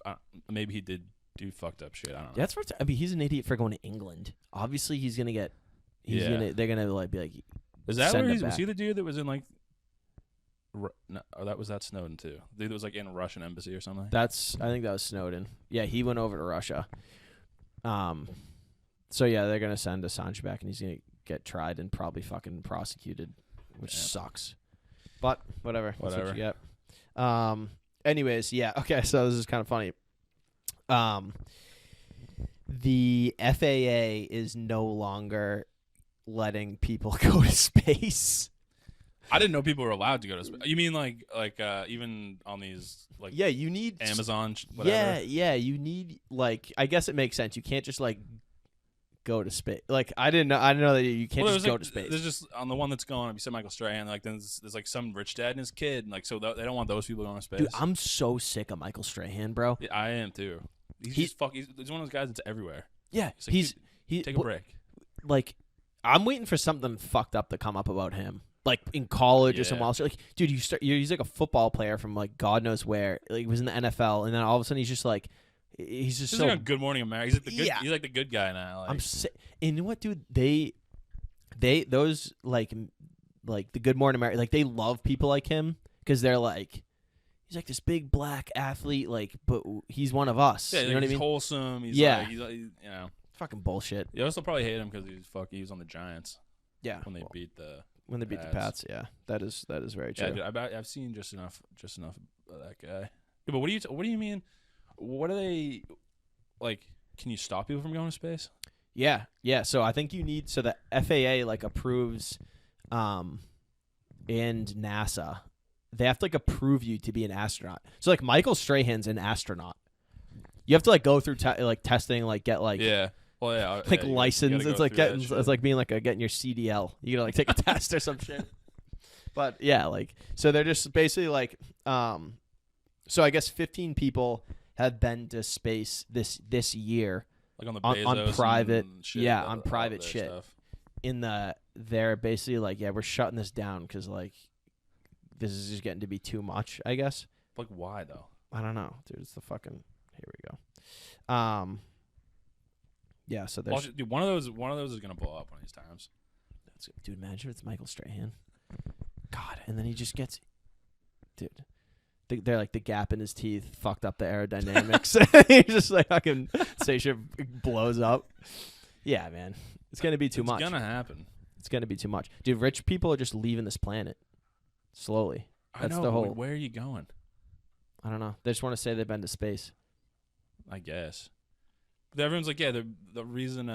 Maybe he did do fucked up shit. I don't know. Yeah, that's what I mean. He's an idiot for going to England. Obviously, he's gonna get. They're gonna like be like. Is that send where him was he back. the dude that was in like No, oh, that was Snowden too. I think it was like in a Russian embassy or something. I think that was Snowden. Yeah, he went over to Russia. So yeah, they're gonna send Assange back, and he's gonna get tried and probably fucking prosecuted, which sucks. But whatever. That's what you get. Anyways, yeah. Okay, so this is kind of funny. The FAA is no longer letting people go to space. I didn't know people were allowed to go to space. You mean like even on these like Yeah, you need Amazon whatever? Yeah, you need like I guess it makes sense. You can't just like go to space. Like I didn't know that you can't just go to space. There's just on the one that's going. You said Michael Strahan. Like then there's like some rich dad and his kid. And, like so they don't want those people going to space. Dude, I'm so sick of Michael Strahan, bro. Yeah, I am too. He's one of those guys that's everywhere. Yeah, like, take a break. Like I'm waiting for something fucked up to come up about him. Like in college or somewhere else. Like, dude, he's like a football player from like God knows where. Like he was in the NFL, and then all of a sudden he's just like, he's just so. Like on Good Morning America. He's like the good guy now. Like. I'm sick. And you know what, dude? Those like the Good Morning America, like they love people like him because they're like, he's like this big black athlete, like, but he's one of us. Yeah, you know what I mean? Wholesome. He's yeah, like, he's you know, fucking bullshit. You also probably hate him because he was on the Giants. Yeah, when they beat the. When they beat the Pats, yeah, that is very true. Yeah, I've seen just enough of that guy. Yeah, but what do you mean? What are they like? Can you stop people from going to space? Yeah. So I think you need the FAA like approves, and NASA, they have to like approve you to be an astronaut. So like Michael Strahan's an astronaut. You have to like go through testing, like get like Well, yeah, like license. It's like it's like being like getting your CDL. You gotta like take a test or some shit. But yeah, like so they're just basically like so I guess 15 people have been to space this year. Like on the on private shit, on private shit. Stuff. They're basically like, yeah, we're shutting this down because like this is just getting to be too much, I guess. Like why though? I don't know, dude. It's the fucking here we go. Yeah, so there's dude, one of those is gonna blow up one of these times. Dude, imagine if it's Michael Strahan. God, and then he just gets, dude. They're like the gap in his teeth fucked up the aerodynamics. He's just like fucking spaceship blows up. Yeah, man, it's gonna be too much. It's gonna happen. It's gonna be too much, dude. Rich people are just leaving this planet slowly. That's the whole. Where are you going? I don't know. They just want to say they've been to space. I guess. But everyone's like, yeah, the reason.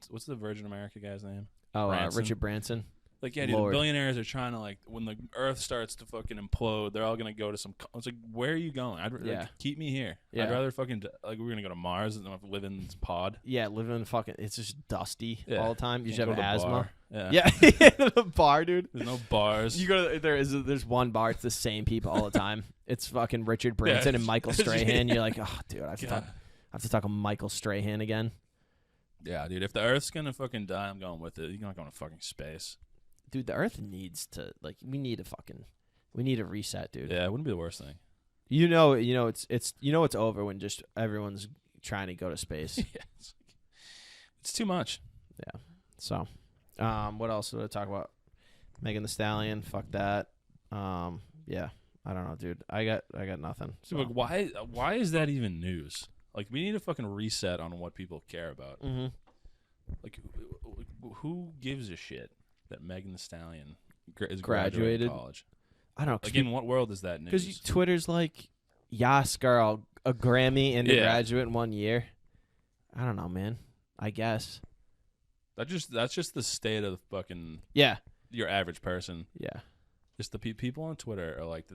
What's the Virgin America guy's name? Oh, Richard Branson. Like, yeah, dude, the billionaires are trying to like when the Earth starts to fucking implode, they're all gonna go to some. It's like, where are you going? Like, keep me here. Yeah. I'd rather fucking like we're gonna go to Mars than live in this pod. Yeah, live in fucking. It's just dusty all the time. You should have asthma. Yeah, the bar, dude. There's no bars. You go to there's one bar. It's the same people all the time. It's fucking Richard Branson and Michael Strahan. You're like, oh, dude, I have to talk to Michael Strahan again. Yeah, dude. If the Earth's gonna fucking die, I'm going with it. You're not going to fucking space. Dude, the Earth needs to we need a reset, dude. Yeah, it wouldn't be the worst thing. It's over when just everyone's trying to go to space. Yeah, it's too much. Yeah. So, what else did I talk about? Megan Thee Stallion, fuck that. Yeah, I don't know, dude. I got nothing. So. Dude, like, why is that even news? Like, we need a fucking reset on what people care about. Mm-hmm. Like, who gives a shit that Megan Thee Stallion is graduated college? I don't know. Like, in what world is that news? Because Twitter's like, yas, girl, a Grammy and a graduate in 1 year. I don't know, man. I guess. That's just the state of the fucking your average person. Yeah. Just the people on Twitter are like,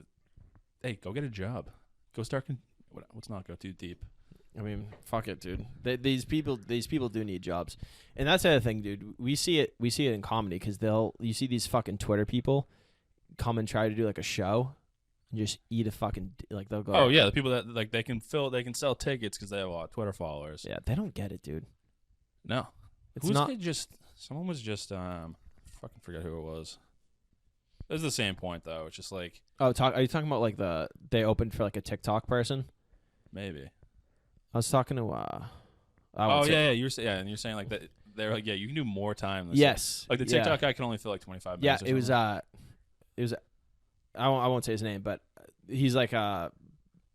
hey, go get a job. Go start. Let's not go too deep. I mean, fuck it, dude. These people do need jobs, and that's the other thing, dude. We see it in comedy because you see these fucking Twitter people come and try to do like a show and just eat a fucking like they'll go. Oh yeah, the people that like they can sell tickets because they have a lot of Twitter followers. Yeah, they don't get it, dude. No, someone was just fucking forget who it was. It was the same point though. It's just like are you talking about like they opened for like a TikTok person? Maybe. I was talking to and you're saying like that they're like, yeah, you can do more time. Yes. Like the TikTok guy can only fill like 25 minutes. Yeah, it was I won't say his name, but he's like a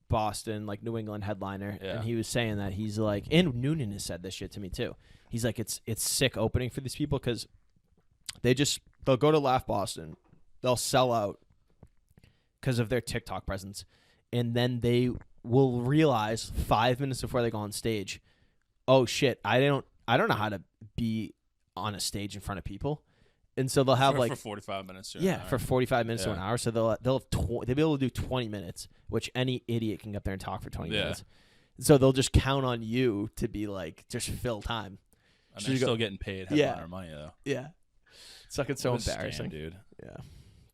Boston, like New England headliner, Yeah. and he was saying that he's like, and Noonan has said this shit to me too. He's like, it's sick opening for these people because they'll go to Laugh Boston, they'll sell out because of their TikTok presence, and then they will realize 5 minutes before they go on stage, oh shit, I don't know how to be on a stage in front of people, and so they'll have for 45 minutes. for 45 minutes to an Yeah. hour. So they'll be able to do 20 minutes, which any idiot can get up there and talk for 20 Yeah. minutes. So they'll just count on you to be like, just fill time. And So they're you go- still getting paid Yeah. headliner money though. Yeah. It's like, it's so What a scam, embarrassing. dude. Yeah.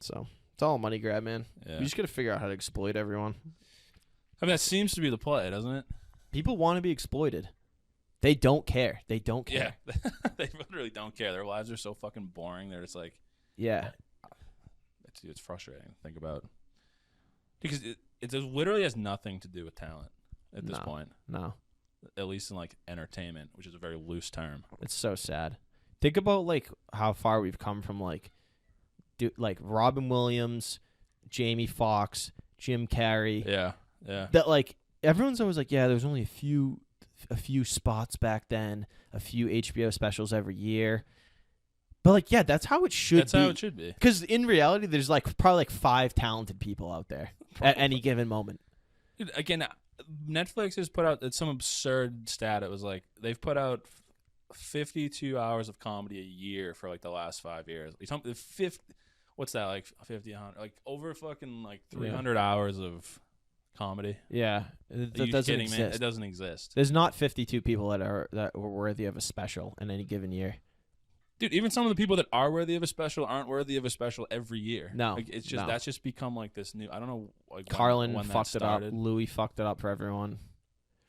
So it's all a money grab, man. Yeah. You just got to figure out how to exploit everyone. I mean, that seems to be the play, doesn't it? People want to be exploited. They don't care. They don't care. Yeah. They literally don't care. Their lives are so fucking boring. They're just like, Yeah. it's frustrating to think about. Because it literally has nothing to do with talent at this No. point. No. At least in like entertainment, which is a very loose term. It's so sad. Think about like how far we've come from like Robin Williams, Jamie Foxx, Jim Carrey. Yeah. Yeah. That like everyone's always like, yeah, there's only a few spots back then, a few HBO specials every year. But like, yeah, that's how it should That's be. how it should be. Because in reality, there's like probably like 5 talented people out there at any given moment. Dude, again, Netflix has put out some absurd stat. It was like they've put out 52 hours of comedy a year for like the last 5 years. What's that, like 50, 100, like over fucking like 300 hours of comedy. Yeah, Are that you doesn't kidding exist. me? It doesn't exist. There's not 52 people that were worthy of a special in any given year. Dude, even some of the people that are worthy of a special aren't worthy of a special every year. No, like, it's just no. that's just become like this new. I don't know. Like Carlin when that fucked it up. started. Louis fucked it up for everyone.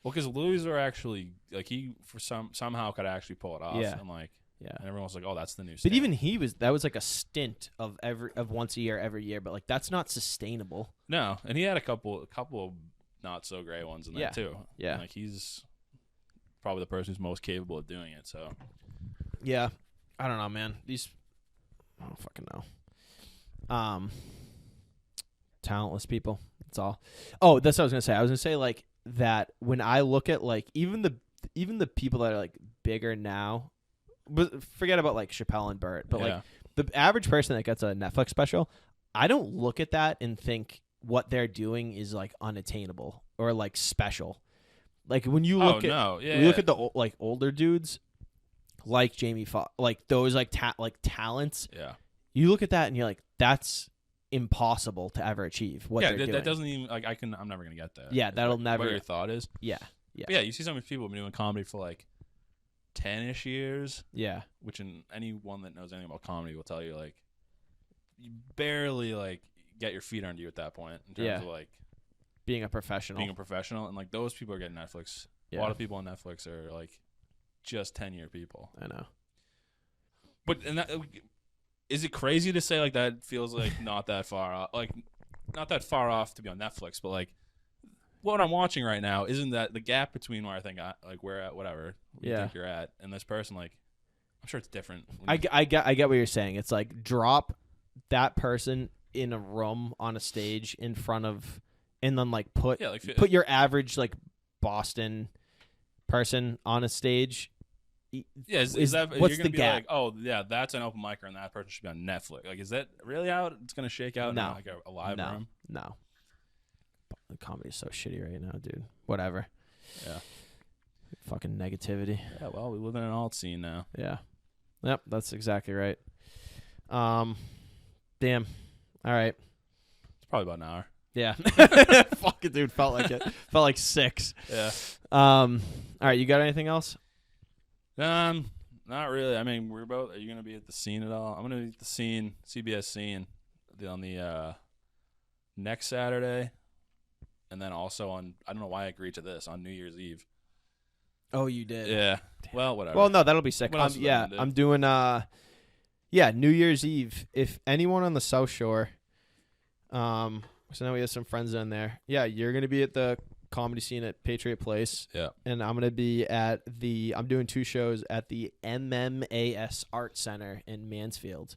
Well, because Louis are actually like he for somehow could actually pull it off. Yeah. And like Yeah. and everyone was like, oh, that's the new. But standard. even that was like a stint of once a year every year. But like that's not sustainable. No, and he had a couple of not so great ones in there Yeah. too. Yeah. And, like he's probably the person who's most capable of doing it. So Yeah, I don't know, man. I don't fucking know. Talentless people. That's all. Oh, that's what I was gonna say. I was gonna say like that when I look at like even the people that are like bigger now, but forget about like Chappelle and Burt, but yeah. like the average person that gets a Netflix special, I don't look at that and think what they're doing is like unattainable or like special. Like when you look look at the like older dudes, like Jamie Foxx, like those like talents. Yeah. You look at that and you're like, that's impossible to ever achieve. What they're doing. That doesn't even like I'm never gonna get there. Yeah, Is that'll what never. your thought is. Yeah, yeah, But yeah, you see some of these people have been doing comedy for like 10-ish years, yeah, which in anyone that knows anything about comedy will tell you like you barely like get your feet under you at that point in terms Yeah. of like being a professional. being a professional, and like those people are getting Netflix. Yeah. A lot of people on Netflix are like just 10-year people. I know. But and that is it crazy to say like that feels like not that far off, like not that far off to be on Netflix, but like what I'm watching right now isn't that the gap between where I think like we're at whatever you Yeah. think you're at and this person, like I'm sure it's different. I get what you're saying. It's like drop that person in a room on a stage in front of, and then like put your average like Boston person on a stage. Yeah, is that what's you're the gonna be gap? like, oh yeah, that's an open micer and that person should be on Netflix. Like, is that really how it's gonna shake out? No. in like a live room. No. The comedy's so shitty right now, dude. Whatever. Yeah. Fucking negativity. Yeah. Well, we live in an alt scene now. Yeah. Yep, that's exactly right. Damn. All right. It's probably about an hour. Yeah. Fuck it, dude. Felt like it. Felt like 6. Yeah. All right. You got anything else? Not really. I mean, are you gonna be at the scene at all? I'm gonna be at the scene, CBS scene, on the next Saturday, and then also on. I don't know why I agreed to this on New Year's Eve. Oh, you did. Yeah. Well, whatever. Well, no, that'll be sick. What else is Yeah, there to do? I'm doing. New Year's Eve. If anyone on the South Shore, so now we have some friends in there. Yeah, you're gonna be at the comedy scene at Patriot Place. Yeah. And I'm gonna be at I'm doing 2 shows at the MMAS Art Center in Mansfield.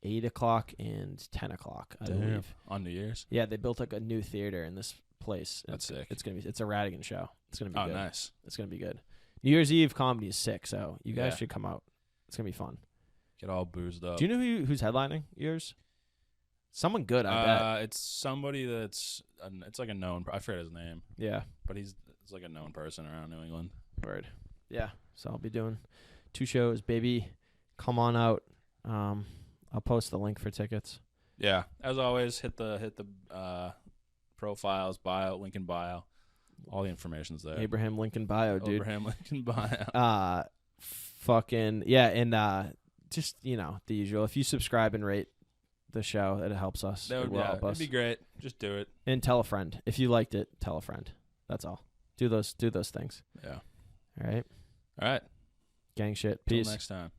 8:00 and 10:00, I Damn. believe. On New Year's. Yeah, they built like a new theater in this place. That's sick. It's a Radigan show. It's gonna be Oh, good. nice. It's gonna be good. New Year's Eve comedy is sick, so you guys Yeah. should come out. It's gonna be fun. Get all boozed up. Do you know who's headlining yours? Someone good, I bet. It's somebody that's it's like a known. I forget his name, Yeah, but it's like a known person around New England. word. Yeah, so I'll be doing 2 shows, baby. Come on out. I'll post the link for tickets. Yeah, as always, hit the profiles, bio, link in bio. All the information's there. Abraham Lincoln bio, dude. Abraham Lincoln bio. Fucking yeah, and just the usual. If you subscribe and rate the show, it helps us. That It would will help us. it'd be great. Just do it. And tell a friend if you liked it. Tell a friend. That's all. Do those things. Yeah. All right, All right. gang shit. Till Peace. next time.